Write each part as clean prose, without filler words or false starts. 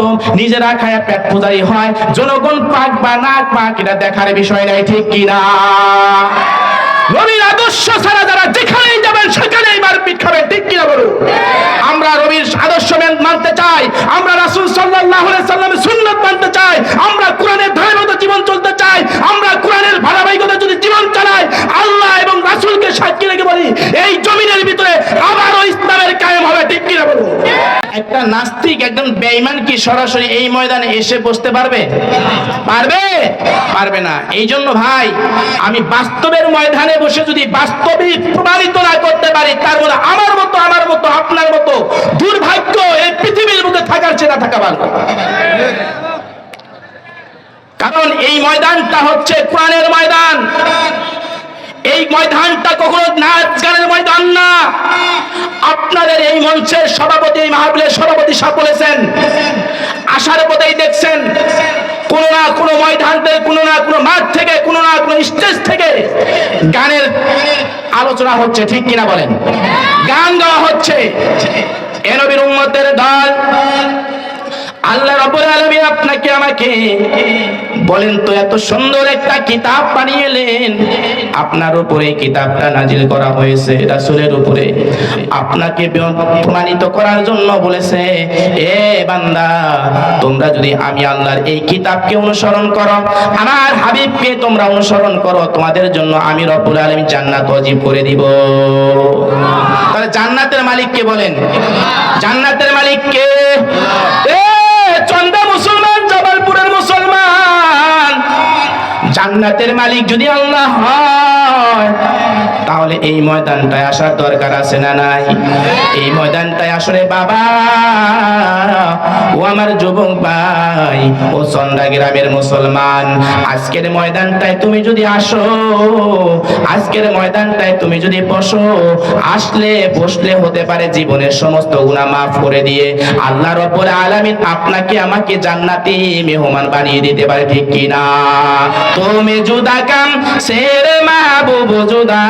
মতো নিজেরা খায়া পেট পূজারি হয়, জনগণ পাক বা না পাক এটা দেখার বিষয় নাই, ঠিক কিনা? নবীর আদর্শ ছাড়া যারা যেখানেই যাবেন সেখানেই মারপিট খাবেন, ঠিক কিনা বলুন? আমরা নবীর আদর্শ মানতে চাই, আমরা রাসূল সাল্লাল্লাহু আলাইহি সাল্লামের সুন্নাত মানতে চাই, আমরা কোরআনের ধারাবাহিকতা জীবন চলতে চাই, আমরা কোরআনের ধারাবাহিকতা যদি জীবন চালাই, আল্লাহ এবং রাসূলকে সাক্ষী রেখে বলি, এই জমিনের ভিতরে আবারও ইসলামের কায়েম হবে, ঠিক কিনা বলুন? একটা নাস্তিক, একজন বেঈমান কি সরাসরি এই ময়দানে এসে বসতে পারবে? পারবে? পারবে না। এই জন্য ভাই, আমি বাস্তবের ময়দানে বসে যদি বাস্তবিক প্রমাণিত না করতে পারি, তার মানে আমার মতো আপনার মতো দুর্ভাগ্য এই পৃথিবীর মধ্যে থাকার চেয়ে না থাকা ভালো। কারণ এই ময়দানটা হচ্ছে কোরআনের ময়দান, এই ময়দানটা কখনো নাচ গানের ময়দান না। আপনাদের এই মঞ্চের সভাপতি, এই মাহফিলের সভাপতি সাহেব বলেছেন, আসার পথেই দেখছেন কোন না কোন ময়দান থেকে, কোন না কোন মাঠ থেকে, কোন না কোন স্টেজ থেকে গানের আলোচনা হচ্ছে, ঠিক কিনা বলেন? গান গাওয়া হচ্ছে। এ নবীর উম্মতের দল, আল্লাহ রাব্বুল আলামিন আপনাকে আমাকে বলেন তো, এত সুন্দর একটা কিতাব বানিয়েলেন, আপনার উপরে কিতাবটা নাজিল করা হয়েছে, রাসূলের উপরে আপনাকে প্রমাণিত করার জন্য বলেছে, এ বান্দা, তোমরা যদি আমি আল্লাহর এই কিতাবকে অনুসরণ করো, আমার হাবিবকে তোমরা অনুসরণ করো, তোমাদের জন্য আমি রব্বুল আলামিন জান্নাত ওয়াজিব করে দিব। তাহলে জান্নাতের মালিক কে বলেন? জান্নাতের মালিক কে? চন্দা মুসলমান, জামালপুরের মুসলমান, জান্নাতের মালিক যদি আল্লাহ হয়, তাহলে এই ময়দানটায় আসার দরকার আছে না নাই? এই ময়দানটায় আসলে বাবা, ও আমার যুবক ভাই, ও চন্দা গ্রামের মুসলমান, আজকের ময়দানটায় তুমি যদি আসো, আজকের ময়দানটায় তুমি যদি বসো, আসলে বসলে হতে পারে জীবনের সমস্ত গুনাহ মাফ করে দিয়ে আল্লাহ রাব্বুল আলামিন আপনাকে আমাকে জান্নাতি মেহমান বানিয়ে দিতে পারে, ঠিক কিনা? তুমি জুদা কাম সেরে মাহবুব জুদা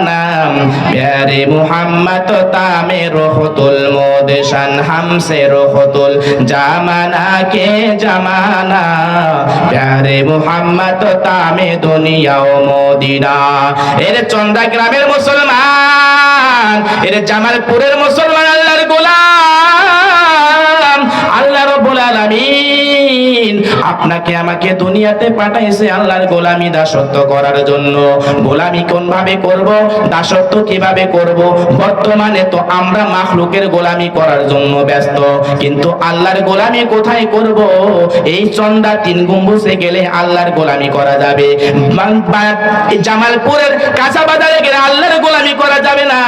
নাম, প্যারে মুহাম্মদ তামে রহতুল মোদেশান, হামসে রহতুল জামানা কে জামানা, প্যারে মুহাম্মদ তামে দুনিয়া ও মদিনা। এর চন্দা গ্রামের মুসলমান, এর জামালপুরের মুসলমান, আল্লাহর গোলাম, আল্লাহ রাব্বুল আলামিন আপনাকে আমাকে দুনিয়াতে পাঠাইছে আল্লাহর গোলামি দাসত্ব করার জন্য। গোলামি কোন ভাবে করব, দাসত্ব কিভাবে করব? বর্তমানে তো আমরা মাখলুকের গোলামি করার জন্য ব্যস্ত, কিন্তু আল্লাহর গোলামি কোথায় করব? এই চন্দা তিন গম্বুজে গেলে আল্লাহর গোলামি করা যাবে, জামালপুরের কাঁচা বাজারে গেলে আল্লাহর গোলামি করা যাবে না।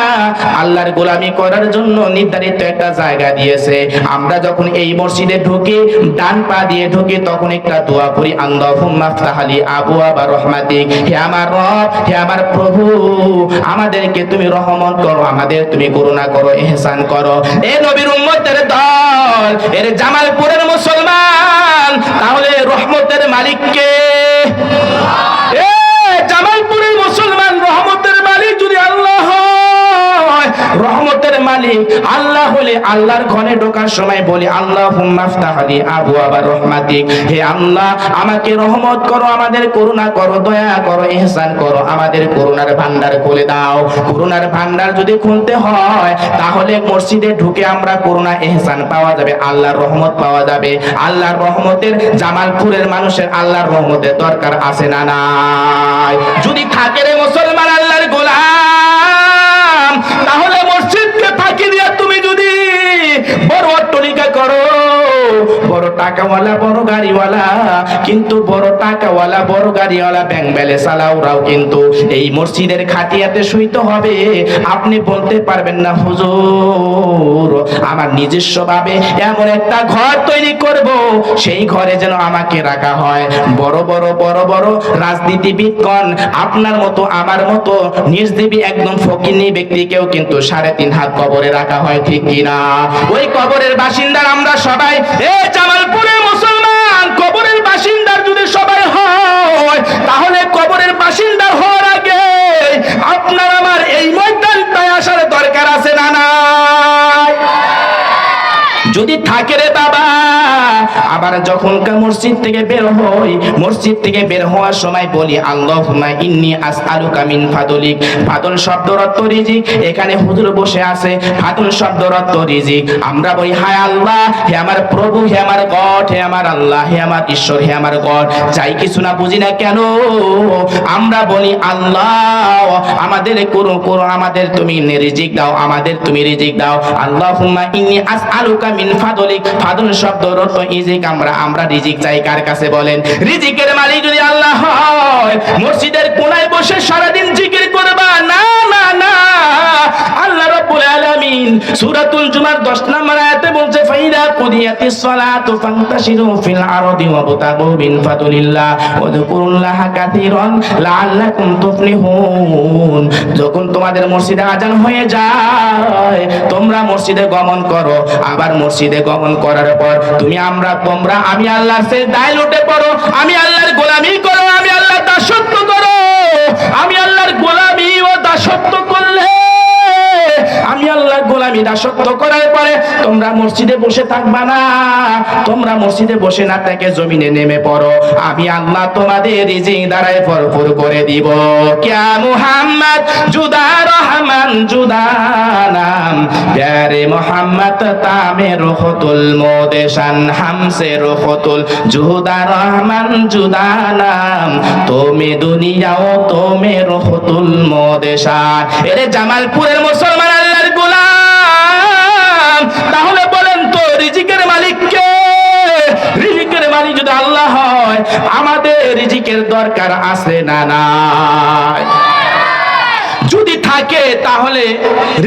আল্লাহর গোলামি করার জন্য নির্ধারিত একটা জায়গা দিয়েছে। আমরা যখন এই মসজিদে ঢুকি, ডান পা দিয়ে ঢুকি, তখন একটা দোয়া পড়ি, আল্লাহুম্মা ফতাহলি আবওয়াবা রাহমাতিক, হে আমার রব, হে আমার প্রভু, আমাদেরকে তুমি রহমত করো, আমাদের তুমি করুণা করো, ইহসান করো। এ নবীর উম্মতের দল, এর জামালপুরের মুসলমান, তাহলে রহমতের মালিক কে? এ জামালপুরের মুসলমান, রহমতের মালিক যদি আল্লাহ হয়, রহমতের মালিক আল্লাহ হলে আল্লাহর ঘরে ঢোকার সময় বলি, আল্লাহুম্মা ফতাহলি আবওয়াবা রাহমাতিক, হে আল্লাহ আমাকে রহমত করো, আমাদের করুণা করো, দয়া করো, ইহসান করো, আমাদের করুণার ভান্ডার খুলে দাও। করুণার ভান্ডার যদি খুলতে হয়, তাহলে মসজিদে ঢুকে আমরা করুণা ইহসান পাওয়া যাবে, আল্লাহর রহমত পাওয়া যাবে। আল্লাহর রহমতের, জামালপুরের মানুষের আল্লাহর রহমতের দরকার আছে না নাই? যদি থাকে রে মুসলমান আল্লাহর গোলাম, তাহলে মসজিদকে ফাঁকি দিয়ে তুমি যদি বড় অট্টালিকা করো, বড় টাকাওয়ালা, বড় গাড়িওয়ালা, কিন্তু বড় টাকাওয়ালা, বড় গাড়িওয়ালা ব্যাংক ব্যালেন্স চালাওরাও কিন্তু এই মসজিদের খাটিয়াতে শুইতে হবে। আপনি বলতে পারবেন না, হুজুর আমার নিজস্ব ভাবে এমন একটা ঘর তৈরি করব, সেই ঘরে যেন আমাকে রাখা হয়। বড় বড় বড় বড় রাজনীতিবিদগণ, আপনার মতো আমার মতো নির্জীবী একদম ফকিনি ব্যক্তিকেও কিন্তু 3.5 হাত কবরে রাখা হয়, ঠিক কিনা? ওই কবরের বাসিন্দার আমরা সবাই, জামালপুরের মুসলমান, কবরের বাসিন্দার যদি সবাই হয়, তাহলে কবরের বাসিন্দার হওয়ার আগে আপনার আমার এই ময়দানটায় আসার দরকার আছে না নাই? যদি থাকে রে বাবা, আবার যখন মসজিদ থেকে বের হই, মসজিদ থেকে বের হওয়ার সময় বলি আল্লাহুম্মা ইন্নী আসআলুকা মিন ফাদলিক। ফাদল শব্দের অর্থ রিজিক। এখানে হুজুর বসে আছে, ফাদল শব্দের অর্থ রিজিক। আমরা বলি হায় আল্লাহ, হে আমার প্রভু, হে আমার গড, হে আমার আল্লাহ, হে আমার ঈশ্বর, হে আমার গড, যাই কিছু না বুঝি না কেন আমরা বলি আল্লাহ আমাদের করো আমাদের তুমি রিজিক দাও, আমাদের তুমি রিজিক দাও। আল্লাহুম্মা ইন্নী আসআলুকা মিন ফাদলিক। ফাদল শব্দের অর্থ রিজিক। আমরা রিজিক চাই কার কাছে বলেন? রিজিকের মালিক যদি আল্লাহ হয়, মসজিদের কোনায় বসে সারাদিন জিকির করবা না না না। আল্লাহ রাব্বুল আলামিন সূরাতুল জুমার 10 নম্বর আয়াতে বলছে ফাইদা কুদিয়াতিস সালাতু ফান্তাশিরু ফিল আরদি ওয়াবতাগু মিন ফাদলিল্লাহ ওয়াযকুরুল্লাহা কাসীরান লাআল্লাকুম তুফলিহুন। যখন তোমাদের মসজিদে আজান হয়ে যায়, তোমরা মসজিদে গমন করো। আবার মসজিদে গমন করার পর তোমরা আমি আল্লাহর সিজদায় লুটে পড়ো, আমি আল্লাহর গোলামি করো, আমি আল্লাহর দাসত্ব করো। আমি আল্লাহর গোলামি ও দাসত্ব করলে, আমি আল্লাহর গোলামি দাসত্ব করার পরে তোমরা মসজিদে বসে থাকবা না, তোমরা মসজিদে বসে না থেকে জমিনে নেমে পড়ো। আমি আল্লাহ তোমাদের রিজিক দ্বারাই ভরপুর করে দিব। কিয়া মুহাম্মদ জুদা রহমান জুদা নাম, প্যারে মোহাম্মদ তামে রহতুল মোদেশান, হামসে রহতুল জুদা রহমান জুদা নাম, তুমি দুনিয়াও তুমি রহতুল মোদেশান। এরে জামালপুরের মুসলমান আল্লাহর গোলাম, তাহলে বলেন তো রিজিকের মালিক কে? রিজিকের মালিক যদি আল্লাহ হয়, আমাদের রিজিকের দরকার আছে না নাই? যদি থাকে তাহলে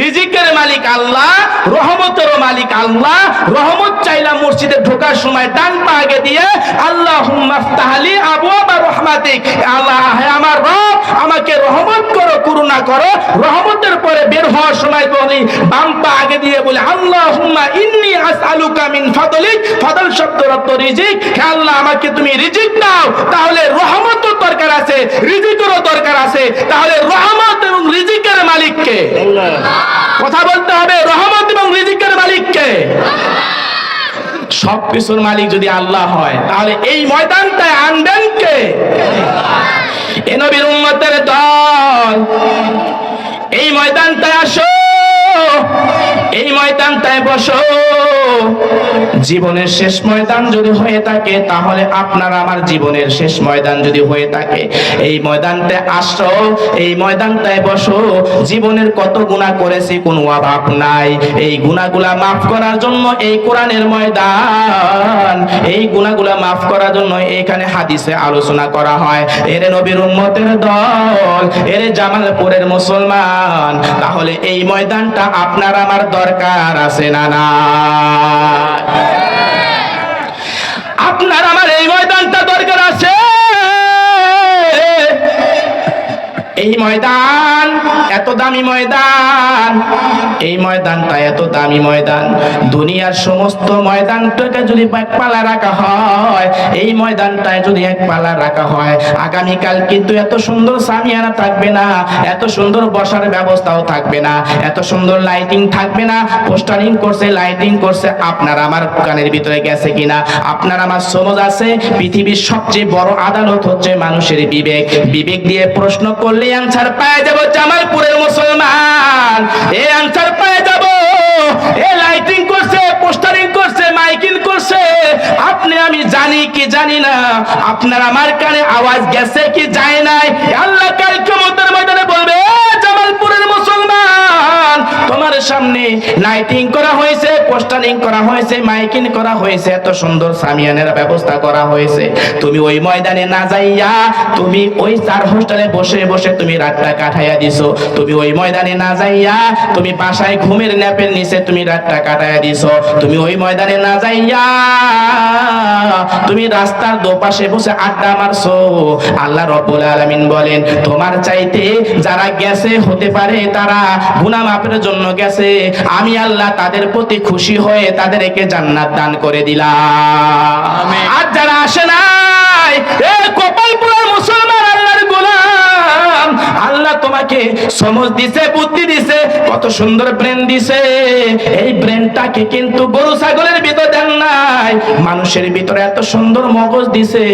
রিজিকের মালিক আল্লাহ, রহমতের মালিক আল্লাহ। রহমত চাইলাম মসজিদে ঢোকার সময় ডান পা আগে দিয়ে আল্লাহুম্মা ইফতাহলি আবওয়াবা রহমাতিক, আল্লাহ হে আমার রব আমাকে রহমত করো, করুণা করো। রহমতের পরে বের হওয়ার সময় বলি বাম পা আগে দিয়ে বলি আল্লাহুম্মা ইন্নী আসআলুকা মিন ফাদলিক। ফাদল শব্দের অর্থ রিজিক। হে আল্লাহ আমাকে তুমি রিজিক দাও। তাহলে রহমতও দরকার আছে, রিজিকেরও দরকার আছে। তাহলে রহমত এবং রিজিকের মালিক কে? কথা বলতে হবে, রহমত এবং রিজিকের মালিক কে? সবকিছুর মালিক যদি আল্লাহ হয়, তাহলে এই ময়দানটায় আনবেন কে? এ নবীর উম্মতের দল, এই ময়দানটায় আসো, এই ময়দানটায় বসো। জীবনের শেষ ময়দান যদি হয়ে থাকে, তাহলে আপনার আমার জীবনের শেষ ময়দান যদি হয়ে থাকে, এই ময়দানটায় আসো, এই ময়দানটায় বসো। জীবনের কত গুনাহ করেছি, কোনো অভাব নাই। এই গুনাহগুলা মাফ করার জন্য এই কোরআনের ময়দান, এই গুনাহগুলা মাফ করার জন্য এখানে হাদিসে আলোচনা করা হয়। এরে নবীর উম্মতের দল, এরে জামালপুরের মুসলমান, তাহলে এই ময়দানটা আপনার আমার দরকার আছে না না? আপনার আমার এই ময়দানটা দরকার আছে। এই ময়দান এত দামি ময়দান, এই ময়দানটা এত দামি ময়দান। দুনিয়ার সমস্ত ময়দানটাকে যদি এক পালা রাখা হয়, এই ময়দানটায় যদি এক পালা রাখা হয়, আগামীকাল কিন্তু এত সুন্দর সামিয়ানা থাকবে না, এত সুন্দর বসার ব্যবস্থাও থাকবে না, এত সুন্দর লাইটিং থাকবে না। পোস্টারিং করছে, লাইটিং করছে, আপনার আমার কানের ভিতরে গেছে কিনা? আপনার আমার সমাজ আছে, পৃথিবীর সবচেয়ে বড় আদালত হচ্ছে মানুষের বিবেক। বিবেক দিয়ে প্রশ্ন করলে আনসার পাওয়া যাব। জামালপুরের মুসলমান, এই আনসার পাওয়া যাব। এ লাইটিং করছে, পোস্টারিং করছে, মাইকিং করছে, আপনি আমি জানি কি জানি না, আপনার আমার কানে আওয়াজ গেছে কি যায় নাই? আল্লাহ কাল কিয়ামতের ময়দানে বলবে, জামালপুরের মুসলমান, তোমার সামনে লাইটিং করা হয়েছে, পোস্টারিং করা হয়েছে, মাইকিং করা হয়েছে, এত সুন্দর সামিয়ানের ব্যবস্থা করা হয়েছে, তুমি ওই ময়দানে না যাইয়া তুমি ওই চার হোস্টেলে বসে বসে তুমি রাতটা কাটাইয়া দিছো। তুমি ওই ময়দানে না যাইয়া তুমি বাসায় ঘুমের ন্যাপের নিচে তুমি রাতটা কাটাইয়া দিছো। তুমি ওই ময়দানে না যাইয়া তুমি রাস্তার দোপাশে বসে আড্ডা মারছো। আল্লাহ রাব্বুল আলামিন বলেন, তোমার চাইতে যারা গেছে হতে পারে তারা গুনাহ মাফের জন্য গেছে, আমি আল্লাহ তাদের প্রতি খুশি হয়ে তাদেরকে জান্নাত দান করে দিলাম। আর যারা আসে নাই, এ কপালপুরের মুসলমান আল্লাহর গোলাম, আল্লাহ তোমাকে তোমাকে সমঝ দিছে, বুদ্ধি দিছে, কত সুন্দর ব্রেন দিছে। এই ব্রেনটাকে কিন্তু গরু ছাগলের ভিতর দেন নাই, মানুষের ভিতরে এত সুন্দর মগজ দিছে,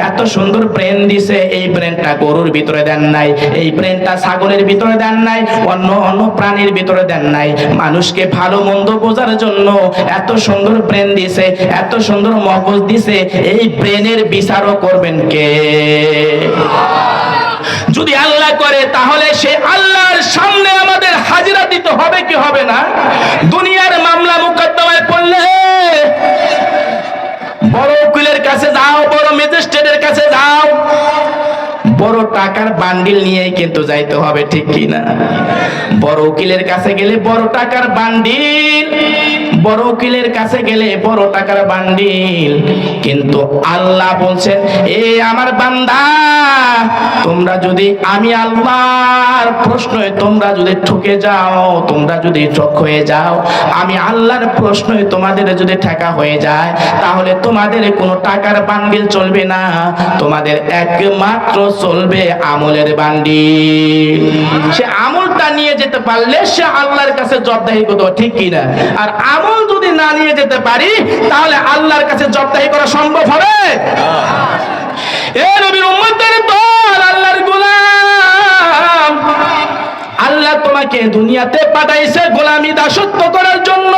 এত সুন্দর ব্রেন দিছে। এই ব্রেনটা গরুর ভিতরে দেন নাই, এই ব্রেনটা ছাগলের ভিতরে দেন নাই, অন্য অন্য প্রাণীর ভিতরে দেন নাই। মানুষকে ভালো মন্দ বোঝার জন্য এত সুন্দর ব্রেন দিছে, এত সুন্দর মগজ দিছে। এই ব্রেনের বিচারও করবেন কে? যদি আল্লাহ করে তাহলে সে আল্লাহর সামনে আমাদের হাজিরা দিতে হবে কি হবে না? দুনিয়ার মামলা মুকদ্দমায় পড়লে বড় উকিলের কাছে যাও, বড় ম্যাজিস্ট্রেটের কাছে যাও, বড় টাকার বান্ডিল নিয়ে কিন্তু যাইতে হবে, ঠিক কি না? বড় উকিলের কাছে গেলে বড় টাকার বান্ডিল, বড় উকিলের কাছে গেলে বড় টাকার বান্ডিল। কিন্তু আল্লাহ বলছেন, এ আমার বান্দা, তোমরা যদি আমি আল্লাহর প্রশ্নই তোমরা যদি ঠকে যাও, তোমরা যদি ঠক হয়ে যাও, আমি আল্লাহর প্রশ্নই তোমাদের যদি ঠেকা হয়ে যায়, তাহলে তোমাদের কোনো টাকার বান্ডিল চলবে না, তোমাদের একমাত্র চলবে আমলের বান্ডিল। সে আমলটা নিয়ে যেতে পারলে সে আল্লাহর কাছে জবাবদিহি করতে, ঠিক কি না? আর আমল যদি না নিয়ে যেতে পারি তাহলে আল্লাহর কাছে জবাবদিহি করা সম্ভব হবে? এ নবীর উম্মতের দল, আল্লাহর গোলাম, আল্লাহ তোমাকে দুনিয়াতে পাঠাইছে গোলামি দাসত্ব করার জন্য।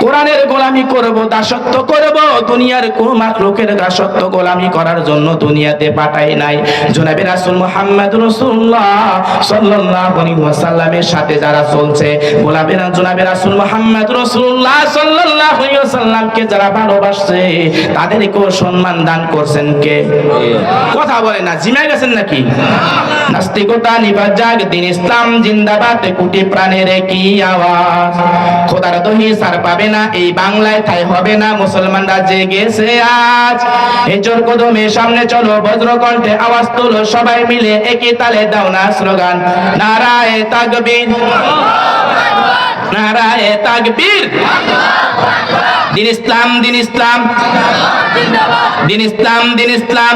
কোরআনের গোলামি করব, দাসত্ব করব, দুনিয়ার কোন মাখলুকের দাসত্ব গোলামি করার জন্য দুনিয়াতে পাঠাই নাই। জনাবে রাসূল মুহাম্মদ রাসূলুল্লাহ সাল্লাল্লাহু আলাইহি ওয়াসাল্লামের সাথে যারা চলছে, গোলামেরা জনাবে রাসূল মুহাম্মদ রাসূলুল্লাহ সাল্লাল্লাহু আলাইহি ওয়াসাল্লামকে যারা ভালোবাসছে, তাদেরকেও সম্মান দান করছেন কে? কথা বলে না, জিমায় গেছেন নাকি? নাস্তিকতা নিবাজ যাক, দিন ইসলাম জিন্দাবাদ, কোটি প্রাণের কি আওয়াজ। খোদার দহি সার পাবে না এই বাংলায়, তাই হবে না মুসলমানরা জেগেছে আজ। এই জোর কদমে সামনে চলো, বজ্রকণ্ঠে আওয়াজ তুলো, সবাই মিলে একই তালে দাও না স্লোগান, নারায়ে তাকবীর, নারায়ে তাকবীর। দিন ইসলাম, দিন ইসলাম, দিন ইসলাম, দিন ইসলাম,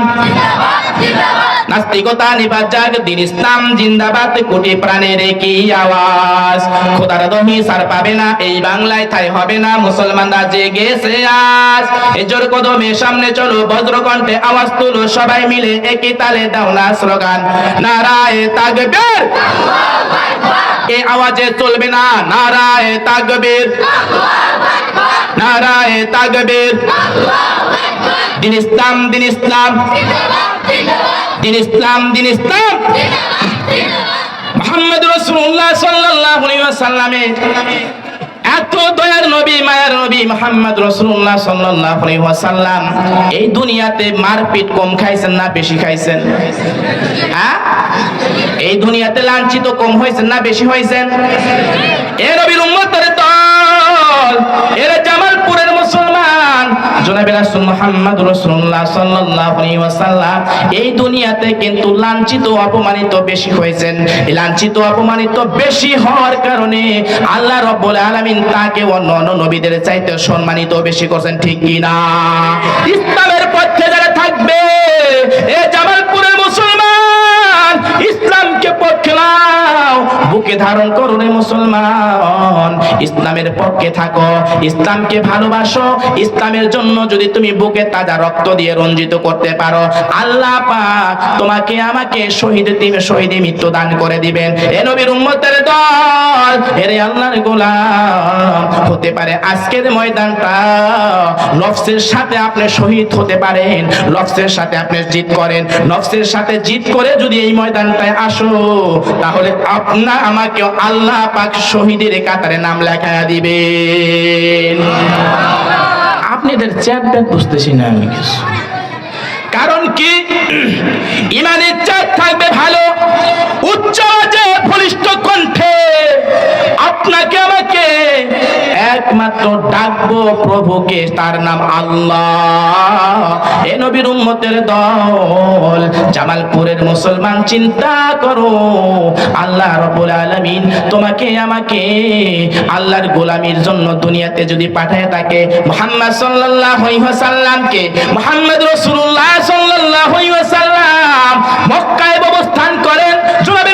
নাস্তিকতা নিবাজ যাক, দিন ইসলাম জিন্দাবাদ, কোটি প্রাণের কি আওয়াজ। খোদার দহি সার পাবে না এই বাংলায়, তাই হবে না মুসলমানরা জেগেছে আজ। এই জোর কদমে সামনে চলো, বজ্রকণ্ঠে আওয়াজ তুলো, সবাই মিলে একই তালে দাও না স্লোগান, নারায়ে তাকবীর। এই আওয়াজে চলবে না, নারায়ে তাকবীর, নারায়ে তাকবীর। দিন ইসলাম, দিন ইসলাম, দিন ইসলাম, দিন ইসলাম। মুহাম্মদ রাসূলুল্লাহ সাল্লাল্লাহু আলাইহি ওয়াসাল্লামের এত দয়ার নবী, মায়ার নবী মুহাম্মদ রাসূলুল্লাহ সাল্লাল্লাহু আলাইহি ওয়াসাল্লাম এই দুনিয়াতে মারপিট কম খাইছেন না বেশি খাইছেন? হ্যাঁ, এই দুনিয়াতে লাঞ্ছিত কম হয়েছেন না বেশি হয়েছেন? এ নবীর উম্মতের দল, এরা জামালপুরের মুসলমান, জনাবে রাসূল মুহাম্মদ রাসূলুল্লাহ সাল্লাল্লাহু আলাইহি ওয়াসাল্লাম এই দুনিয়াতে কিন্তু লাঞ্ছিত অপমানিত বেশি হয়েছেন। এই লাঞ্ছিত অপমানিত বেশি হওয়ার কারণে আল্লাহ রাব্বুল আলামিন তাকে অন্যান্য নবীদের চাইতে সম্মানিত বেশি করেছেন, ঠিক কি না? ইসলামের পক্ষে যারা থাকবে, এ জামালপুরের মুসলমান, ইসলামকে পক্ষে নাও, বুকে ধারণ করো রে মুসলমান, ইসলামের পক্ষে থাকো, ইসলামকে ভালোবাসো। ইসলামের জন্য যদি তুমি বুকে তাজা রক্ত দিয়ে রঞ্জিত করতে পারো, আল্লাহ পাক তোমাকে আমাকে শহীদে মৃত্যু দান করে দিবেন। এ নবীর উম্মতের দল, এরে আল্লাহর গোলাম, হতে পারে আজকের ময়দানটা নফসের সাথে আপনি শহীদ হতে পারেন, নফসের সাথে আপনি জিত করেন, নফসের সাথে জিত করে যদি এই ময়দানটায় আসো, তাহলে আপনার আমাকে আল্লাহ পাক শহীদের কাতারে নাম লেখায়া দিবেন। আপনাদের চ্যাট ব্যাগ বুঝতেছি না আমি কিছু, কারণ কি ইমানের চাঁদ থাকবে ভালো, উচ্চ আওয়াজে বলিষ্ঠ কণ্ঠে আপনাকে আমাকে একমাত্র ডাকবো প্রভুকে, তার নাম আল্লাহ। এ নবীর উম্মতের দল, জামালপুরের মুসলমান, চিন্তা করো, আল্লাহ রাব্বুল আলামিন তোমাকে আমাকে আল্লাহর গোলামির জন্য দুনিয়াতে যদি পাঠায় থাকে, মুহাম্মদ সাল্লাল্লাহু আলাইহি ওয়াসাল্লামকে, মুহাম্মদ রাসূলুল্লাহ সাল্লাল্লাহু আলাইহি ওয়াসাল্লাম মক্কায় অবস্থান করেন, জনাবে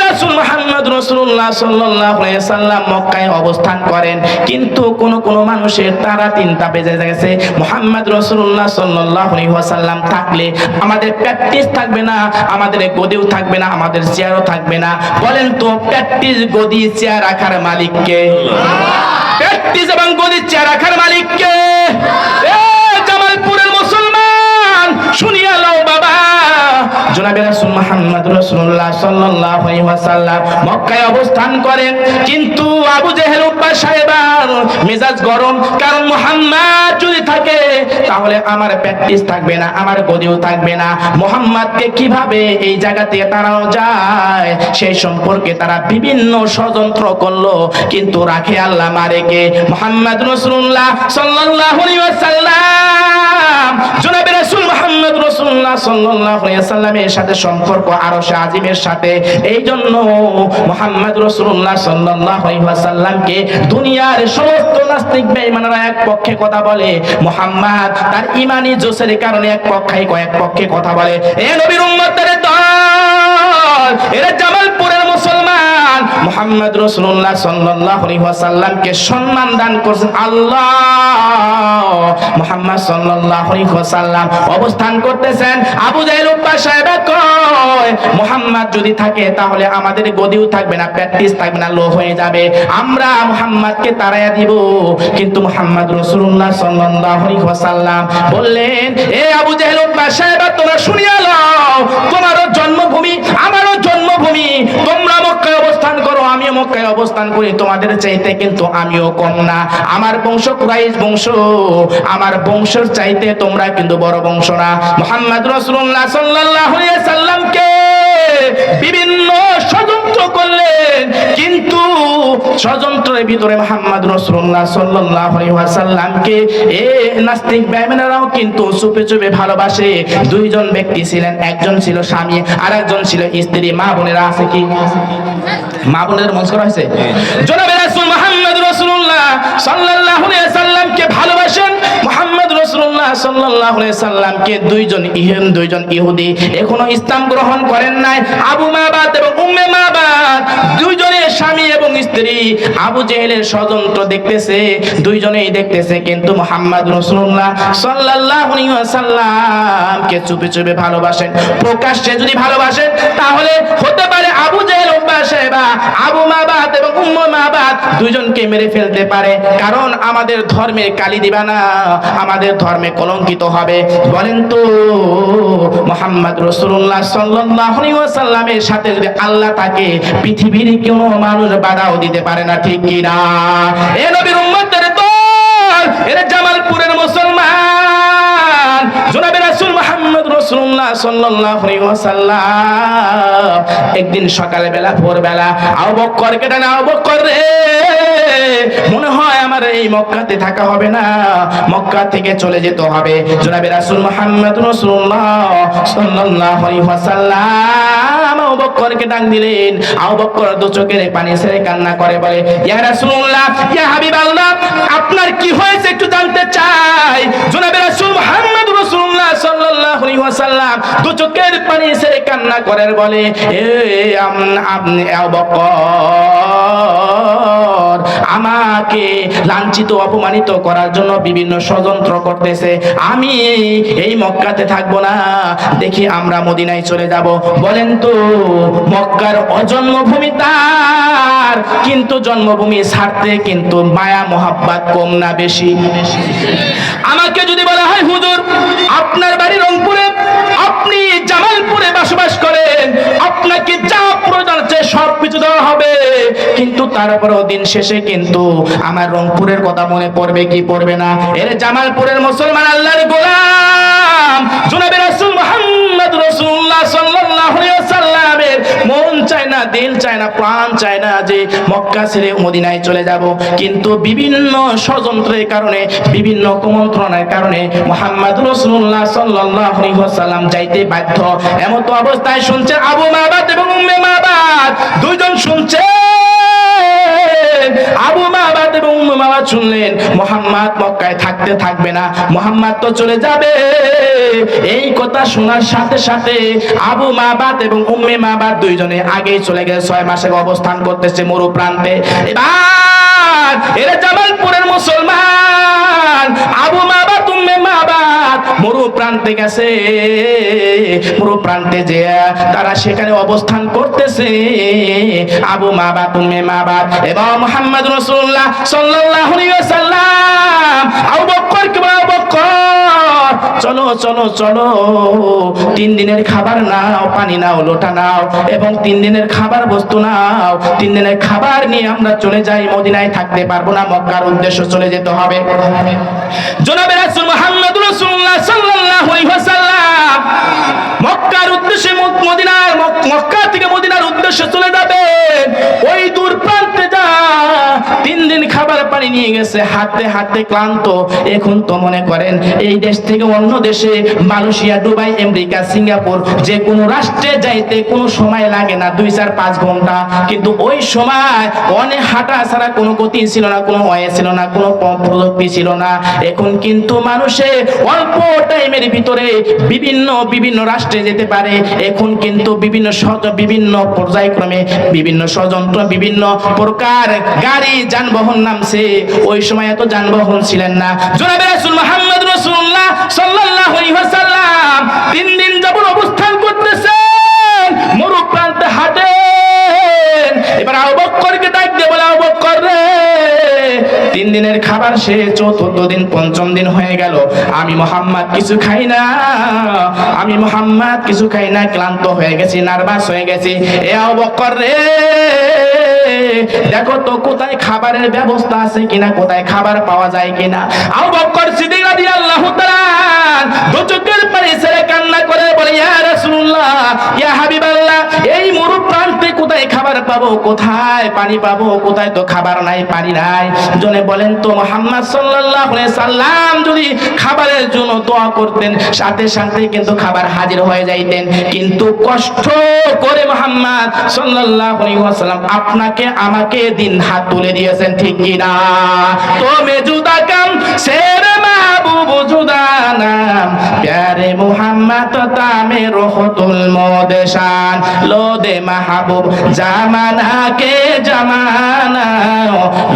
রাসূলুল্লাহ সাল্লাল্লাহু আলাইহি সাল্লাম মক্কায় অবস্থান করেন, কিন্তু কোন মানুষের তারা 3টা বেজে গেছে। মুহাম্মদ রাসূলুল্লাহ সাল্লাল্লাহু আলাইহি ওয়াসাল্লাম থাকলে আমাদের প্র্যাকটিস থাকবে না, আমাদের গদিও থাকবে না, আমাদের চেয়ারও থাকবে না। বলেন তো প্র্যাকটিস গদি চেয়ার রাখার মালিক কে? প্র্যাকটিস এবং গদি চেয়ার রাখার মালিক কে? জামালপুরের মুসলমান শুনিয়া লও বাবা, জনাবে রাসূল মুহাম্মদ রাসূলুল্লাহ সাল্লাল্লাহু আলাইহি ওয়াসাল্লাম মক্কায় অবস্থান করেন, কিন্তু আবু জেহেল উতবা সাহেবার মেজাজ গরম। কারণ মুহাম্মদ যদি থাকে তাহলে আমার প্র্যাকটিস থাকবে না, আমার গদিও থাকবে না। মুহাম্মদকে কিভাবে এই জায়গা থেকে তাড়ানো যায় সেই সম্পর্কে তারা বিভিন্ন ষড়যন্ত্র করলো, কিন্তু রাখে আল্লাহ মারে কে? মুহাম্মদ রাসূলুল্লাহ সাল্লাল্লাহু আলাইহি ওয়াসাল্লাম জনাবে রাসূল মুহাম্মদ রাসূলুল্লাহ সাল্লাল্লাহু আলাইহি ওয়াসাল্লামের সাথে সম্পর্ক আরশে আজিমের সাথে। এই জন্য মুহাম্মদ রাসূলুল্লাহ সাল্লাল্লাহু আলাইহি ওয়াসাল্লামকে দুনিয়ার সমস্ত নাস্তিক বেঈমানরা এক পক্ষে কথা বলে, মুহাম্মদ তার ঈমানি জোশের কারণে এক পক্ষে কথা বলে। এ নবীর উম্মতের দল, এরা জামালপুরের মুসলমান মুহাম্মদ রাসূলুল্লাহ সাল্লাল্লাহু আলাইহি ওয়াসাল্লামকে সম্মান দান করেছেন আল্লাহ। মুহাম্মদ সাল্লাল্লাহু আলাইহি ওয়াসাল্লাম অবস্থান করতেছেন, আবু জাহেল উতবা সাহেব কয় মুহাম্মদ যদি থাকে তাহলে আমাদের গদিও থাকবে না, প্র্যাকটিস থাকবে না, লো হয়ে যাবে, আমরা মুহাম্মদকে তাড়াইয়া দিব। কিন্তু মুহাম্মদ রাসূলুল্লাহ সাল্লাল্লাহু আলাইহি ওয়াসাল্লাম বললেন, এ আবু জাহেল উতবা সাহেব তোমরা শুনিয়া লও, তোমারও জন্মভূমি আমারও জন্মভূমি, তোমরা মক্কায় অবস্থান করো, আমিও মক্কায় অবস্থান করি, তোমাদের চাইতে কিন্তু আমিও কম না। আমার বংশ কুরাইশ বংশ, আমার বংশের চাইতে তোমরা কিন্তু বড় বংশ না। মুহাম্মদ রাসূলুল্লাহ সাল্লাল্লাহু আলাইহি ওয়াসাল্লামকে বিভিন্ন ষড়যন্ত্র করলেন, কিন্তু ষড়যন্ত্রের ভিতরে মুহাম্মদ রাসূলুল্লাহ সাল্লাল্লাহু আলাইহি ওয়াসাল্লামকে নাস্তিক বেঈমানরাও কিন্তু চুপে চুপে ভালোবাসে। দুইজন ব্যক্তি ছিলেন, একজন ছিল স্বামী আর একজন ছিল স্ত্রী। মা বোনেরা আছে কি? মা বোনের মন করা হয়েছে? জনাবে রাসূল মুহাম্মদ রাসূলুল্লাহ সাল্লাল্লাহু আলাইহি ওয়াসাল্লামকে ভালোবাসেন। মুহাম্মদ রাসূলুল্লাহ সাল্লাল্লাহু আলাইহি ওয়াসাল্লামকে দুইজন ইহুদি এখনো ইসলাম গ্রহণ করেন নাই, আবু মাবাদ এবং উম্মে মাবাদ, দুইজনের স্বামী এবং স্ত্রী। আবু জেহেলের ষড়যন্ত্র দেখতেছে, দুইজনেই দেখতেছে, কিন্তু মুহাম্মদ রাসূলুল্লাহ সাল্লাল্লাহু আলাইহি ওয়াসাল্লামকে চুপে চুপে ভালোবাসেন। প্রকাশ্যে যদি ভালোবাসেন তাহলে হতে পারে আবু জেহেল উতবা সাহেবা আবু মাবাদ এবং উম্মে মাবাদ দুইজনকে মেরে ফেলতে পারে, কারণ আমাদের ধর্মের কালি দিবা না, আমাদের ধর্মে কলঙ্কিত হবে। বলেন তো মুহাম্মদ রাসূলুল্লাহ সাল্লাল্লাহু আলাইহি ওয়াসাল্লামের সাথে যদি আল্লাহ থাকে, পৃথিবীর কোনো মানুষ বাধাও দিতে পারে না, ঠিক কি না? এ নবীর উম্মতের দল, এরা জামালপুরের মুসলমান। জনাবে রাসূল মুহাম্মদ রাসূলুল্লাহ সাল্লাল্লাহু আলাইহি ওয়াসাল্লাম একদিন সকালে বেলা ভোরবেলা আবু বকরকে ডাকে, আবু বকর রে, মনে হয় আমার এই মক্কাতে থাকা হবে না, মক্কা থেকে চলে যেতে হবে। জনাবে রাসূল মুহাম্মদ রাসূলুল্লাহ সাল্লাল্লাহু আলাইহি ওয়াসাল্লাম আবু বকরকে ডাক দিলেন। আবু বকর দু চোখের পানি ছেড়ে কান্না করে বলে, ইয়া রাসূলুল্লাহ, ইয়া হাবিবাল্লাহ, আপনার কি হয়েছে একটু জানতে চাই। জনাবে রাসূল মুহাম্মদ রাসূলুল্লাহ সাল্লাল্লাহু আলাইহি ওয়াসাল্লাম দু চোখের পানি ছেড়ে কান্না করে বলে, আপনি আবু বকর আমাকে লাঞ্ছিত অপমানিত করার জন্য বিভিন্ন ষড়যন্ত্র করতেছে, আমি এই মক্কাতে থাকবো না, দেখি আমরা মদিনায় চলে যাব। বলেন তো মক্কার অজন্মভূমি তার, কিন্তু জন্মভূমি ছাড়তে কিন্তু মায়া মোহাব্বত কম না বেশি? আমাকে যদি বলা হয় হুজুর আপনার বাড়ি রংপুরে, আপনি জামালপুরে বসবাস করেন, আপনাকে যা প্রয়োজন আছে সবকিছু দেওয়া হবে, কিন্তু তারপরেও দিন শেষে কিন্তু আমার রংপুরের কথা মনে পড়বে কি পড়বে না? এর জামালপুরের মুসলমান আল্লাহর গোলাম জনাবে রাসূল মুহাম্মদ রাসূলুল্লাহ সাল্লাল্লাহু আলাইহি ওয়াসাল্লামের মন চায় না, দিল চায় না, প্রাণ চায় না যে মক্কা ছেড়ে মদিনায় চলে যাব, কিন্তু বিভিন্ন ষড়যন্ত্রের কারণে, বিভিন্ন কুমন্ত্রণার কারণে মুহাম্মদ রাসূলুল্লাহ সাল্লাল্লাহু আলাইহি ওয়াসাল্লাম যাইতে বাধ্য। এমত অবস্থায় শুনছে আবু মাবাদ এবং উম্মে মাবাদ দুইজন শুনছে আবু মাবাদ এবং উম্মে মাবাদ শুনলেন মুহাম্মদ মক্কায় থাকবে না, মুহাম্মদ তো চলে যাবে। এই কথা শোনার সাথে সাথে আবু মাবাদ এবং উম্মে মাবাদ দুইজনে আগেই চলে গেছে, 6 মাস আগে অবস্থান করতেছে মরু প্রান্তে। এবার এরা জামালপুরের মুসলমান, আবু মাবাদ উম্মে মাবাদ মরু প্রান্তে গেছে। মরু প্রান্তে যে তারা সেখানে অবস্থান করতেছে। আবু মাবাদ উম্মে মাবাদ এবং মুহাম্মদ রাসূলুল্লাহ সাল্লাল্লাহু আলাইহি ওয়াসাল্লাম আবু বকরকে বলে, আবু বকর চলো চলো চলো, 3 দিনের খাবার নাও, পানি নাও, লোটা নাও এবং 3 দিনের খাবার বস্তু নাও। 3 দিনের খাবার নিয়ে আমরা চলে যাই, মদিনায় থাকতে পারবো না, মক্কার উদ্দেশ্যে চলে যেতে হবে। জনাবে রাসূল মুহাম্মদ রাসূলুল্লাহ সাল্লাল্লাহু আলাইহি ওয়াসাল্লাম মক্কার উদ্দেশ্যে মক্কা থেকে মদিনার উদ্দেশ্যে চলে যাবে। ওই দূর প্রান্তে যা 3 দিন খাবার পানি নিয়ে গেছে, হাঁটতে হাঁটতে ক্লান্ত। এখন তো মনে করেন এই দেশ থেকে অন্য দেশে, মালয়েশিয়া, দুবাই, আমেরিকা, সিঙ্গাপুর, যে কোনো রাষ্ট্রে যাইতে কোনো সময় লাগে না, 2-4-5 ঘন্টা। কিন্তু ওই সময় অনেক হাঁটা ছাড়া কোনো গতি ছিল না, কোনো ওয়ে ছিল না, কোনো প্রযুক্তি ছিল না। এখন কিন্তু মানুষে অল্প টাইমের ভিতরে বিভিন্ন রাষ্ট্রে যেতে পারে। এখন কিন্তু বিভিন্ন পর্যায়ক্রমে বিভিন্ন ষড়যন্ত্র, বিভিন্ন প্রকার গাড়ি যানবাহন নামছে। ওই সময় এত যানবাহন ছিলেন না। জনাবে রাসূল মুহাম্মদ রাসূলুল্লাহ সাল্লাল্লাহু আলাইহি ওয়াসাল্লাম 3 দিন যাবত অবস্থান করতেছেন, মরু প্রান্তে হাঁটেন। এবার আবু বকরকে ডাক দিয়ে বলে, আবু বকর রে, 3 দিনের খাবার শেষ, 4th দিন 5ম দিন হয়ে গেল, আমি মুহাম্মদ কিছু খাই না, আমি মুহাম্মদ কিছু খাই না, ক্লান্ত হয়ে গেছি, নার্ভাস হয়ে গেছি। এ আবু বকর রে, দেখো তো কোথায় খাবারের ব্যবস্থা আছে কিনা, কোথায় খাবার পাওয়া যায় কিনা। আবু বকর সিদ্দিক রাদিয়াল্লাহু তাআলা দু চোখের পানি ছেড়ে কান্না করে বলে, ইয়া রাসূলুল্লাহ, ইয়া হাবিবাল্লাহ, এই মরু প্রান্তে কোথায় খাবার পাবো, কোথায় পানি পাবো, কোথায় তো খাবার নাই, পানি নাই। জনে বলেন তো মুহাম্মদ সাল্লাল্লাহু আলাইহি সাল্লাম যদি খাবারের জন্য দোয়া করতেন, সাথে সাথে কিন্তু খাবার হাজির হয়ে যাইতেন। কিন্তু কষ্ট করে মুহাম্মদ সাল্লাল্লাহু আলাইহি ওয়াসাল্লাম আপনাকে আমাকে দিন হাত তুলে দিয়েছেন, ঠিক কি না? তুমি জুদা কাম সেরে মাহবুব জুদা নাম, প্যারে মুহাম্মদ তামে রহতুল মোদেশান, লোদে মাহবুব জামানা কে জামানা,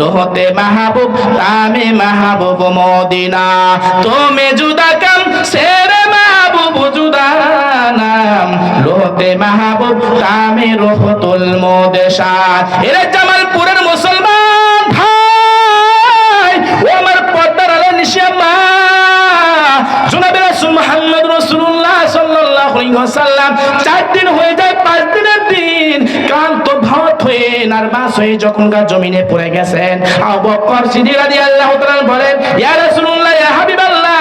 লোহতে মাহবুব তামে মাহবুব মদিনা। তুমি জুদা কাম সেরে মাহবুব জুদা নাম, লোহতে মাহবুব তামে রহতুল মোদেশান। এরা জামালপুরের মুসলমান ভাই, ও আমার পর্দার আলো নিশামা, জনাবে রাসূল মুহাম্মদ রাসূলুল্লাহ সাল্লাল্লাহু আলাইহি ওয়াসাল্লাম 4 দিন হয়ে যায়, 5 দিনের দিন ক্লান্ত ভাত হয়ে নার্ভাস হয়ে যখন জমিনে পড়ে গেছেন, আবু বকর সিদ্দিক রাদিয়াল্লাহু তাআলা বলেন, ইয়া রাসূলুল্লাহ, ইয়া হাবিবাল্লাহ,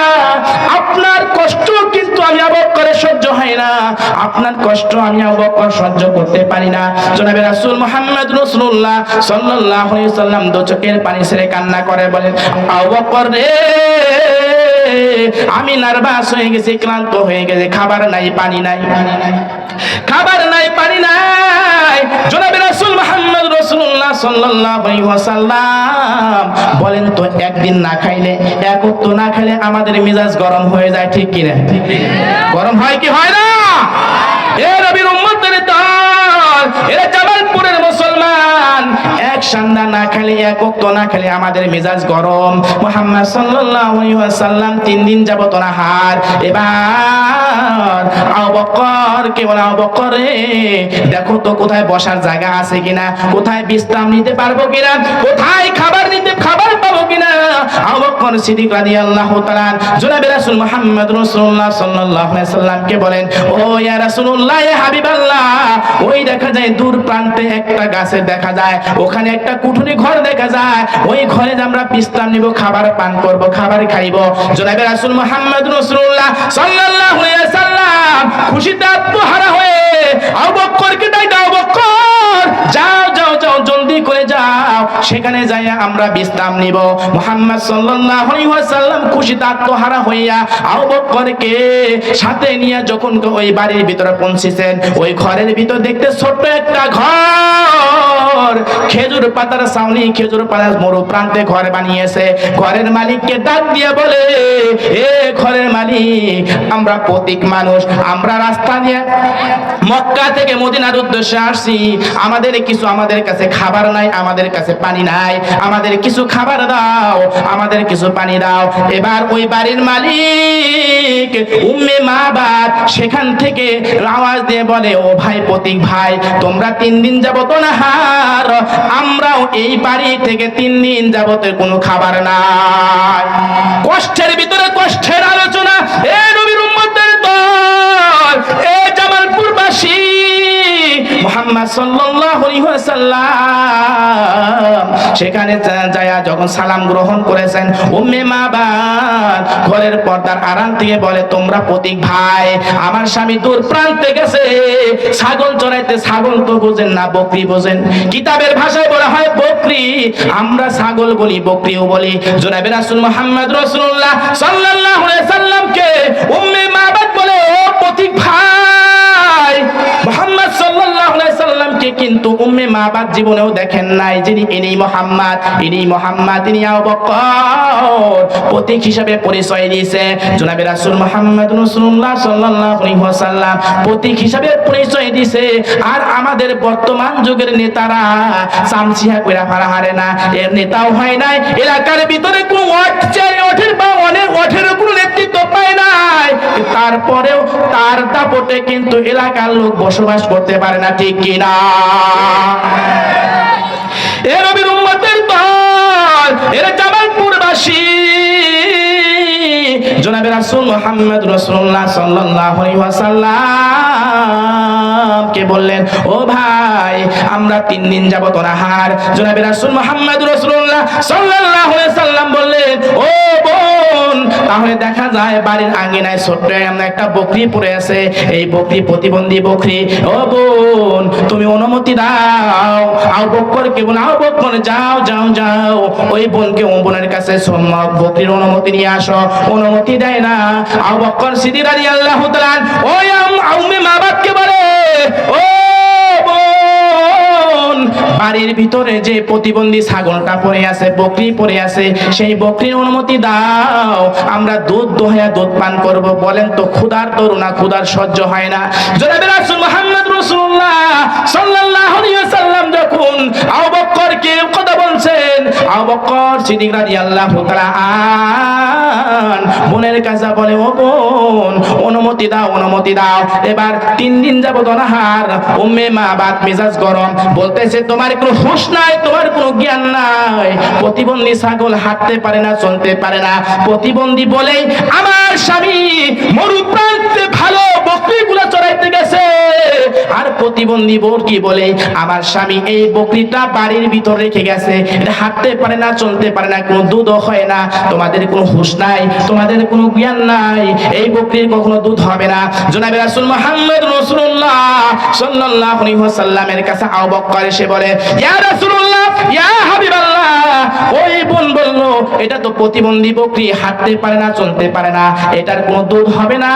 আপনার কষ্ট কিন্তু আমি আবু বকরের সহ্য হয় না, আপনার কষ্ট আমি আবু বকর সহ্য করতে পারি না। জনাবে রাসূল মুহাম্মদ রাসূলুল্লাহ সাল্লাল্লাহু আলাইহি ওয়াসাল্লাম দু চোখের পানি ছেড়ে কান্না করে বলেন, আবু বকর রে, আমি নার্ভাস হয়ে গেছি, ক্লান্ত হয়ে গেছে, খাবার নাই, পানি নাই, খাবার নাই, পানি নাই। জনাবে রাসূল মুহাম্মদ রাসূলুল্লাহ সাল্লাল্লাহু আলাইহি ওয়াসাল্লাম বলেন তো, একদিন না খাইলে, এক ওয়াক্ত না খাইলে আমাদের মেজাজ গরম হয়ে যায়, ঠিক কি না? গরম হয় কি হয় না? এ নবীর উম্মতের দল, এরা জামালপুরের মুসলমান, এক সান্ডা না খেলে, এক ওয়াক্ত না খেলে আমাদের মেজাজ গরম। মুহাম্মদ সাল্লাল্লাহু আলাইহি ওয়াসাল্লাম 3 দিন যাবত অনাহার। এবার আবু বকর কে বলে, আবু বকর রে, দেখো তো কোথায় বসার জায়গা আছে কিনা, কোথায় বিশ্রাম নিতে পারবো কিনা, কোথায় খাবার পাবো কিনা। আবু বকর সিদ্দিক রাদিয়াল্লাহু তাআলা জনাবে রাসূল মুহাম্মদ রাসূলুল্লাহ সাল্লাল্লাহু আলাইহি ওয়াসাল্লামকে বলেন, ও ইয়া রাসূলুল্লাহ, ইয়া হাবিবাল্লাহ, ওই দেখা যায় দূর প্রান্তে একটা গাছে দেখা যায়, ওখানে একটা কুঠুরি ঘর দেখা যায়, ওই ঘরে আমরা বিশ্রাম নিব, খাবার পান করব, খাবার খাইব। জনাবে রাসূল মুহাম্মদ রাসূলুল্লাহ সাল্লাল্লাহু আলাইহি ওয়াসাল্লাম খুশিতে আত্মহারা হয়ে আবু বকরকে ডাকা, আবু বকর যাও যাও যাও, জলদি করে যাও, সেখানে যাই আমরা বিশ্রাম নিব। মুহাম্মদ সাল্লাল্লাহু আলাইহি ওয়াসাল্লাম খুশিতে আত্মহারা হইয়া আবু বকরকে সাথে নিয়ে যখন ওই বাড়ির ভিতরে পৌঁছেছেন, ওই ঘরের ভিতর দেখতে ছোট্ট একটা ঘর, খেজুর পাতার ছাউনি, খেজুর পাতার মরু প্রান্তে ঘর বানিয়েছে। ঘরের মালিককে ডাক দিয়ে বলে, এ ঘরের মালিক, আমরা প্রতীক মানুষ, আমরা রাস্তা নিয়ে মক্কা থেকে মদিনার উদ্দেশ্যে আসছি, আমাদের কাছে খাবার নাই, আমাদের কাছে পানি নাই, আমাদের কিছু খাবার দাও, আমাদের কিছু পানি দাও। এবার ওই বাড়ির মালিক উম্মে মাবাদ সেখান থেকে আওয়াজ দিয়ে বলে, ও ভাই প্রতীক ভাই, তোমরা 3 দিন যাবত অনাহার, আমরাও এই বাড়ি থেকে 3 দিন যাবত কোনো খাবার নাই। কষ্টের ভিতরে কষ্টের আলোচনা। এ নবীর উম্মতের দল, এ জামালপুরবাসী, মুহাম্মদ সাল্লাল্লাহু আলাইহি ওয়াসাল্লাম সেখানে যায় যখন সালাম গ্রহণ করেছেন, উম্মে মাবাদ ঘরের পর্দার আড়াল থেকে বলে, তোমরা প্রতীক ভাই, আমার স্বামী দূর প্রান্তে গেছে ছাগল চড়াইতে। ছাগল তো বোঝেন না, বকরি বোঝেন, কিতাবের ভাষায় বলা হয় বকরি, আমরা ছাগল বলি, বকরিও বলি। জনাবে রাসূল মুহাম্মদ রাসূলুল্লাহ সাল্লাল্লাহু আলাইহি সাল্লামকে উম্মে মাবাদ বলে, ও প্রতীক ভাই, মুহাম্মদ সাল্লাল্লাহু আলাইহি সাল্লামকে কিন্তু উম্মে মাবাদ জীবনেও দেখেন নাই, যিনি ইনি মুহাম্মদ, ইনি আবু বকর প্রতীক হিসাবে পরিচয় দিয়েছে। জনাবে রাসূল মুহাম্মদ রাসূলুল্লাহ সাল্লাল্লাহু আলাইহি ওয়াসাল্লাম প্রতীক হিসাবে পরিচয় দিয়েছে। আর আমাদের বর্তমান যুগের নেতারা চামচিয়া কইরা ফারা হারে না, এর নেতাও হয় নাই, এলাকার ভিতরে কোনো ওঠের বা অনেক ওঠের কোনো নেতৃত্ব পায় নাই, তারপরেও তার দাপটে কিন্তু এলাকার লোক বসবাস করতে পারে না, ঠিক কিনা? এ নবীর উম্মতের দল, এরা জামালপুরবাসী, জনাবে রাসূল মুহাম্মদ রাসূলুল্লাহ সাল্লাল্লাহু আলাইহি ওয়াসাল্লাম কে বললেন, ও ভাই, আমরা 3 দিন যাবত অনাহার। জনাবে রাসূল মুহাম্মদ রাসূলুল্লাহ সাল্লাল্লাহু আলাইহি ওয়াসাল্লাম বললেন, ও বোন, তাহলে দেখা যায় বাড়ির আঙ্গিনায় ছোট্ট একটা বকরি পড়ে আছে, এই বকরি প্রতিবন্ধী বকরি। ও বোন, তুমি অনুমতি দাও। আবু বকরকে বলে, আবু বকর, যাও যাও যাও, ওই বোনকে ও বোনের কাছে বকরির অনুমতি নিয়ে আসো। অনুমতি দেয় না। আবু বকর সিদ্দিক রাদিয়াল্লাহু তাআলা ওই উম্মে মাবাদকে বলে, ও বোন, বাড়ির ভিতরে যে প্রতিবন্ধী ছাগলটা পড়ে আছে, বকরি পড়ে আছে, সেই বকরির অনুমতি দাও, আমরা দুধ দোহায়া দুধ পান করব। বলেন তো, ক্ষুধার তরুণা, ক্ষুধার সহ্য হয় না। জনাবে রাসূল মুহাম্মদ রাসূলুল্লাহ সাল্লাল্লাহু আলাইহি ওয়াসাল্লাম যখন আবু বকরকে কথা বলছেন, আবু বকর সিদ্দিক রাদিয়াল্লাহু তাআলা বোনের কাছে বলে, ও বোন, অনুমতি দাও, অনুমতি দাও। এবার 3 দিন যাবত অনাহার। উম্মে মাবাদ মেজাজ গরম, বলতেছে, তোমার কোনো হুঁশ নাই, তোমার কোনো জ্ঞান নাই। প্রতিবন্ধী ছাগল হাঁটতে পারে না, চলতে পারে না, প্রতিবন্ধী বলেই আমার স্বামী মরুপ্রান্তে ভালো বকরিগুলো চড়াইতে গেছে, আর প্রতিবন্ধী বোন কি বলে, আমার স্বামী এই বকরিটা বাড়ির ভিতর রেখে গেছে, এটা হাঁটতে পারে না, চলতে পারে না, কোনো দুধও হয় না। তোমাদের কোনো হুঁশ নাই, তোমাদের কোনো জ্ঞান নাই, এই বকরির কখনো দুধ হবে না। জনাবে রাসূল মুহাম্মদ রাসূলুল্লাহ সাল্লাল্লাহু আলাইহি ওয়াসাল্লামের কাছে আবু বকর এসে বলে, ইয়া রাসূলুল্লাহ, ইয়া হাবিবাল্লাহ, ওই বোন বলল, এটা তো প্রতিবন্ধী বকরি, হাঁটতে পারে না, চলতে পারে না, এটার কোনো দুধ হবে না।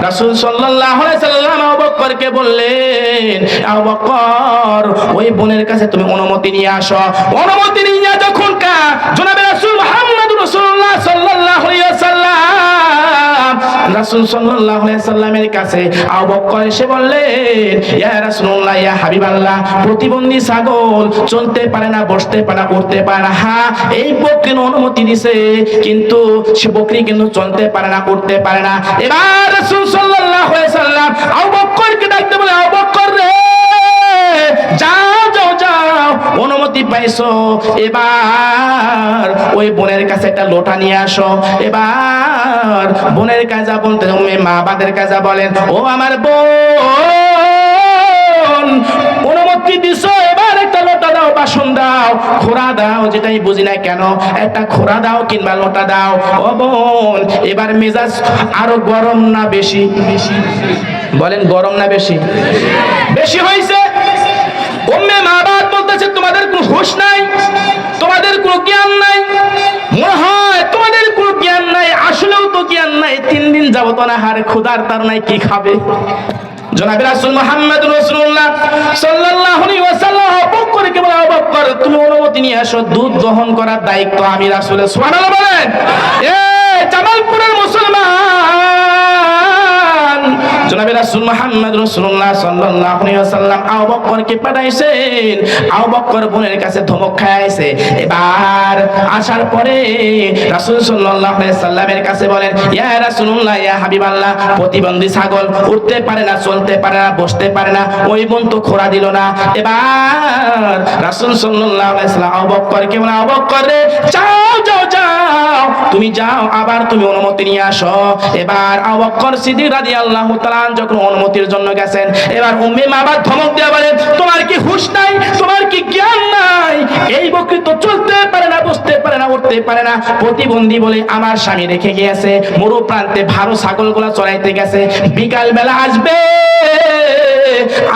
রাসূল সাল্লাল্লাহু আলাইহি ওয়াসাল্লাম আবু বকরকে বললেন, আবু বকর, ওই বোনের কাছে তুমি অনুমতি নিয়ে আসো। অনুমতি নিয়ে যখন জনাবে রাসূল মুহাম্মদ রাসূলুল্লাহ সাল্লাল্লাহু আলাইহি ওয়াসাল্লাম রাসূল সাল্লাল্লাহু আলাইহি ওয়াসাল্লামের কাছে আবু বকর এসে বললেন, ইয়া রাসূলুল্লাহ, ইয়া হাবিবাল্লাহ, প্রতিবন্ধী ছাগল চলতে পারে না, বসতে পারে না, উঠতে পারে না। হ্যাঁ, এই বকরির অনুমতি দিছে, কিন্তু সে বকরি কিন্তু চলতে পারে না, উঠতে পারে না। এবার রাসূল সাল্লাল্লাহু আলাইহি ওয়াসাল্লাম আবু বকরকে ডাকতে বলে, আবু বকর রে, যাও যাও যাও, অনুমতি পাইছো, এবার ওই বোনের কাছে একটা লোটা নিয়ে আসো। এবার বোনের কাজা বলতে উম্মে মাবাদের কাজা বলেন, ও আমার বোন, অনুমতি দিছো, এবার একটা লোটা দাও, বাসন দাও, খোরা দাও, যেটাই বুঝি না কেন, একটা খোরা দাও কিংবা লোটা দাও। ও বোন, এবার মেজাজ আরো গরম না বেশি? বলেন, গরম না বেশি? বেশি হয়েছে। উম্মে মাবাদ বলতেছে, তোমাদের কোনো হুঁশ নাই, তোমাদের কোনো জ্ঞান নাই, মনে হয় তোমাদের কোনো জ্ঞান নাই, আসলেও তো জ্ঞান নাই। 3 দিন যাবত অনাহার, ক্ষুধার তাড়নায় কি খাবে? জনাবে রাসূল মুহাম্মদ রাসূলুল্লাহ সাল্লাল্লাহু আলাইহি ওয়াসাল্লাম আবু বকরকে বলে, আবু বকর তুমি অনুমতি নিয়ে আসো, দুধ দহন করার দায়িত্ব আমি রাসূলের। সুবহানাল্লাহ বলেন। জামালপুরের মুসলমান জনাবে রাসূল মুহাম্মদ রাসূলুল্লাহ সাল্লাল্লাহু আলাইহি ওয়াসাল্লাম আবু বকরকে পাঠাইছেন। আবু বকর বোনের কাছে ধমক খাইছে। এবার আসার পরে রাসূল সাল্লাল্লাহু আলাইহি সাল্লামের কাছে বলেন, ইয়া রাসূলুল্লাহ, ইয়া হাবিবাল্লাহ, প্রতিবন্ধী ছাগল উঠতে পারে না, চলতে পারে না, বসতে পারে না, ওই বোন তো খোরা দিল না। এবার রাসূল সাল্লাল্লাহু আলাইহি সাল্লাম আবু বকরকে বলে, আবু বকর রে, যাও যাও যাও, তুমি যাও, আবার তুমি অনুমতি নিয়ে আসো। এবার আবু বকর সিদ্দিক রাদিয়াল্লাহু তাআলা যখন অনুমতির জন্য গেছেন, এবার উম্মে মাবাদ ধমক দেয়া বলে, তোমার কি হুঁশ নাই, তোমার কি জ্ঞান নাই? এই বকরি তো চলতে পারে না, বসতে পারে না, উঠতে পারে না, প্রতিবন্ধী বলে আমার স্বামী রেখে গিয়েছে, মরু প্রান্তে ভালো ছাগলগুলা চড়াইতে গেছে, বিকাল বেলা আসবে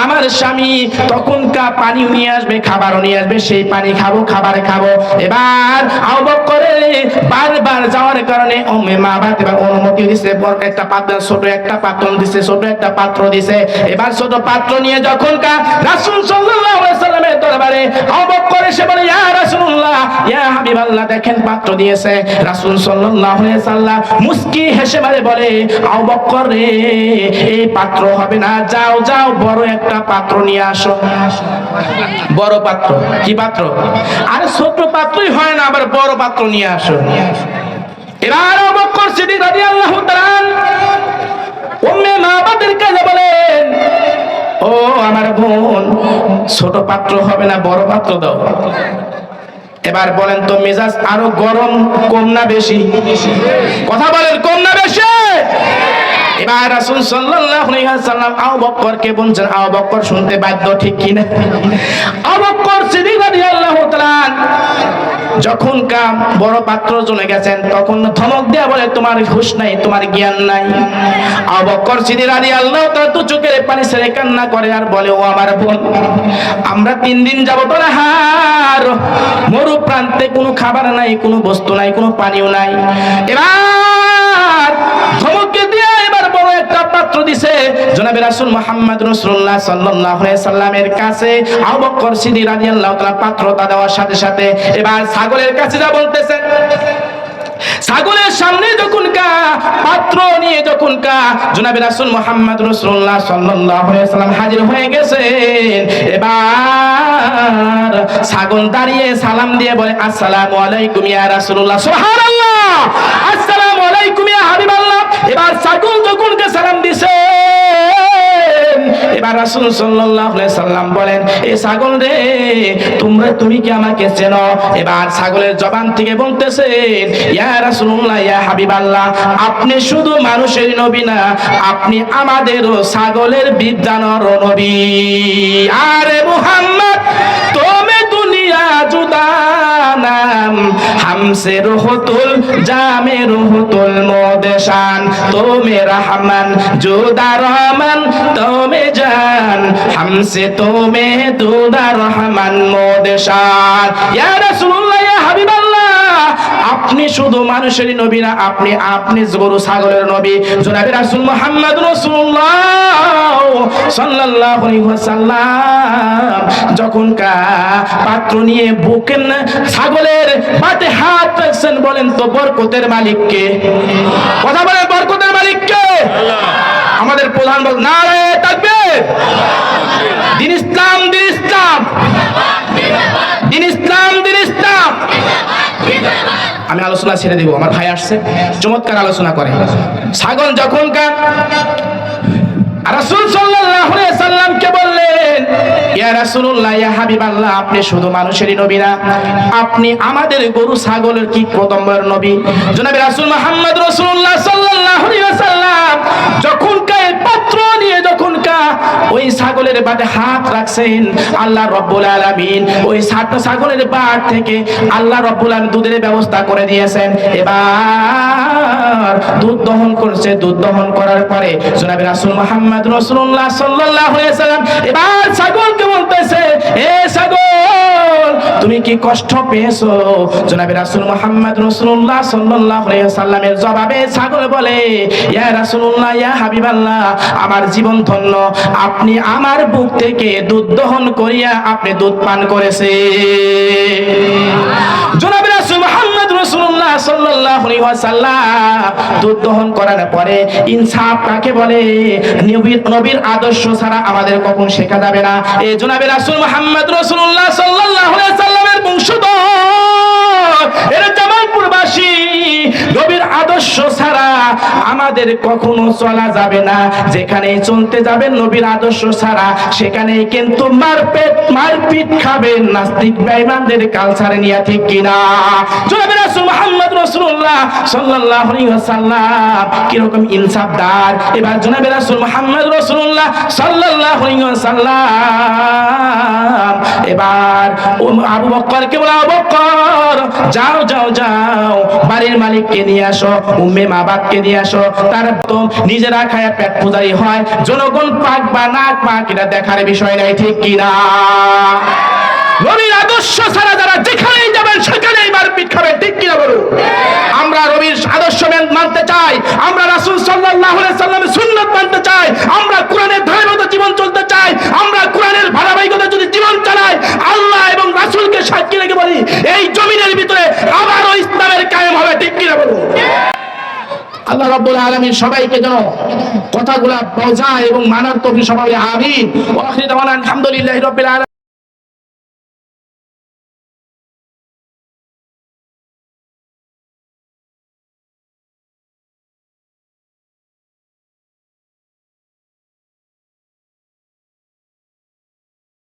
আমার স্বামী, তখন পানি নিয়ে আসবে, খাবারও নিয়ে আসবে, সেই পানি খাবো, খাবার খাবো। এবার আবু বকর বারবার যাওয়ার কারণে উম্মে মাবাদ এবার অনুমতি দিছে, একটা পাত্র, ছোট একটা পাত্র দিছে, ছোট একটা পাত্র দিছে। এবার ছোট পাত্র নিয়ে যখন রাসূল সাল্লাল্লাহু আলাইহি সাল্লামের দরবারে আবু বকর এসে বলে, ইয়া রাসূলুল্লাহ, ইয়া হাবিবাল্লাহ, দেখেন পাত্র দিয়েছে। রাসূল সাল্লাল্লাহু আলাইহি সাল্লাম মুস্কি হেসে বলে, আবু বকর রে, এই পাত্র হবে না, যাও যাও, বড় একটা পাত্র নিয়ে আসো। বড় পাত্র? কি পাত্র? আরে ছোট পাত্রই হয় না, আবার বড় পাত্র নিয়ে আসো। এবার আবু বকর সিদ্দিক রাদিয়াল্লাহু তাআলা উম্মে মাবাদের কাছে বলেন, ও আমার বোন, ছোট পাত্র হবে না, বড় পাত্র দাও। এবার বলেন তো, মেজাজ আরো গরম কম না বেশি? কথা বলেন, কম না বেশি? এবার রাসূল সাল্লাল্লাহু আলাইহি ওয়াসাল্লাম আবু বকরকে বলছেন, আবু বকর শুনতে বাধ্য, ঠিক কি না? আবু বকর সিদ্দিক রাদিয়াল্লাহু তাআলা যখন বড় পাত্র জনে গেছেন, তখন ধমক দেয়া বলে, তোমার হুঁশ নাই, তোমার জ্ঞান নাই। আবু বকর সিদ্দিক রাদিয়াল্লাহু তাআলা তো চোখের পানি ছেড়ে কান্না করে আর বলে, ও আমার বোন, আমরা 3 দিন যাবত হার, মরু প্রান্তে কোনো খাবার নাই, কোনো বস্তু নাই, কোনো পানিও নাই। এবার ধমকে দিয়ে এবার বড় একটা পাত্র দিছে জনাবে রাসূল মুহাম্মদ রাসূলুল্লাহ সাল্লাল্লাহু আলাইহি সাল্লামের কাছে। আবু বকর সিদ্দিক রাদিয়াল্লাহু তাআলা পাত্রটা দেওয়ার সাথে সাথে এবার ছাগলের কাছে যা বলতেছেন, ছাগলের সামনে যখন পাত্র নিয়ে যখন জনাবে রাসূল মুহাম্মদ রাসূলুল্লাহ সাল্লাল্লাহু আলাইহি সাল্লাম হাজির হয়ে গেছেন, এবার ছাগল দাঁড়িয়ে সালাম দিয়ে বলে, আসসালামু আলাইকুম ইয়া রাসূলুল্লাহ। সুবহানাল্লাহ, আসসালামু আলাইকুম ইয়া হাবিবাল্লাহ। এবার ছাগল যখন সালাম দিছে, এবার রাসূল সাল্লাল্লাহু আলাইহি সাল্লাম বলেন, এ ছাগল রে, তুমি কি আমাকে চেনো? এবার ছাগলের জবান থেকে বলতেছেন, ইয়া রাসূলুল্লাহ, ইয়া হাবিবাল্লাহ, আপনি শুধু মানুষের নবী না, আপনি আমাদেরও ছাগলের বিদ্যানর নবী। আরে মুহাম্মদ, তুমি দুনিয়া জুদা নাম, হামসে রুহুতুল জামে রুহুতুল মোদেশান, তুমি রহমান জুদা রহমান, তুমি জান, হামসে তুমি দুদা রহমান মোদেশান। ইয়া রাসূলুল্লাহ, ইয়া হাবিবাল্লাহ, আপনি শুধু মানুষেরই নবী না, আপনি গরু ছাগলের নবী। জনাবে রাসূল মুহাম্মদ রাসূলুল্লাহ সাল্লাল্লাহু আলাইহি ওয়াসাল্লাম যখন পাত্র নিয়ে বুকেন ছাগলের পাতে হাত রাখছেন, বলেন তো বরকতের মালিক কে? কথা বলেন, বরকতের মালিক কে? আল্লাহ। আমাদের প্রধান বল, নারে তাকবীর, দিন ইসলাম, দিন ইসলাম, দিন ইসলাম, দিন ইসলাম। আমি আলোচনা ছেড়ে দেব, আমার ভাই আসছে, চমৎকার আলোচনা করে। ছাগল যখন রাসূল সাল্লাল্লাহু আলাইহি সাল্লামকে বললেন, ইয়া রাসূলুল্লাহ, ইয়া হাবিবাল্লাহ, আপনি শুধু মানুষেরই নবী না, আপনি আমাদের গরু ছাগলের কি প্রথমবার নবী। জনাবে রাসূল মুহাম্মদ রাসূলুল্লাহ সাল্লাল্লাহু আলাইহি ওয়াসাল্লাম যখন পাত্র নিয়ে যখন ওই ছাগলের বাটে হাত রাখছেন, আল্লাহ রাব্বুল আলামিন ওই ছাগলের বাট থেকে আল্লাহ রাব্বুল আলামিন দুধের ব্যবস্থা করে দিয়েছেন। এবার দুধ দহন করছে, দুধ দহন করার পরে জনাবে রাসূল মুহাম্মদ রাসূলুল্লাহ সাল্লাল্লাহু আলাইহি ওয়াসাল্লাম এবার ছাগলকে বলতেছে, এ ছাগল, তুমি কি কষ্ট পেয়েছো? জনাবে রাসূল মুহাম্মদ রাসূলুল্লাহ সাল্লাল্লাহু আলাইহি ওয়াসাল্লামের জবাবে ছাগল বলে, ইয়া রাসূলুল্লাহ, ইয়া হাবিবাল্লাহ, আমার জীবন ধন্য, আপনি আমার বুক থেকে দুধ দহন করিয়া আপনি দুধ পান করেছে। জনাবে রাসূল মুহাম্মদ রাসূলুল্লাহ সাল্লাল্লাহু আলাইহি ওয়াসাল্লাম দুধ দহন করার পরে ইনসাফ কাকে বলে, নবীর আদর্শ ছাড়া আমাদের কখন শেখা যাবে না। এই জনাবে রাসূল মুহাম্মদ রাসূলুল্লাহ সাল্লাল্লাহু আলাইহি ওয়াসাল্লামের বংশধর, এরা জামালপুরবাসী, নবীর আদর্শ ছাড়া আমাদের কখনো চলা যাবে না। যেখানে চলতে যাবেন নবীর আদর্শ ছাড়া, সেখানেই কিন্তু মারপিট খাবেন নাস্তিক বেঈমানদের কালচারে নিয়ে, ঠিক কিনা? জনাবে রাসূল মুহাম্মদ রাসূলুল্লাহ সাল্লাল্লাহু আলাইহি ওয়াসাল্লাম কিরকম ইনসাফদার। এবার জনাবে রাসূল মুহাম্মদ রাসূলুল্লাহ সাল্লাল্লাহু আলাইহি ওয়াসাল্লাম এবার আবু বকরকে বলে, আবু বকর যাও যাও যাও, বাড়ির মালিককে নিয়ে আসো, উম্মে মাবাদকে নিয়ে আসো, তার তো নিজেরা খায় পেট পূজারি হয়, জনগণ পাক বা নাক পাক এটা দেখার বিষয় নাই, ঠিক কিনা? নবীর আদর্শ ছাড়া যারা যেখানেই যাবেন সেখানেই মারপিট খাবে, ঠিক কিনা বলুন? আমরা নবীর আদর্শ মানতে চাই, আমরা রাসূল সাল্লাল্লাহু আলাইহি সাল্লামের সুন্নাত মানতে চাই, আমরা কোরআনের ধারাবাহিকতা জীবন চলতে চাই, আমরা কোরআনের ধারাবাহিকতা যদি জীবন চালাই, আল্লাহ এবং রাসূলকে সাক্ষী রেখে বলি, এই জমিনের ভিতরে আবারও ইসলামের কায়েম হবে, ঠিক কিনা বলুন? আল্লাহ রাব্বুল আলামিন সবাইকে যেন কথাগুলা বোঝা এবং মানার তৌফিক সবাই, আমিন। ওয়া আখিরু দাওয়ানা আলহামদুলিল্লাহি রাব্বিল আলামিন।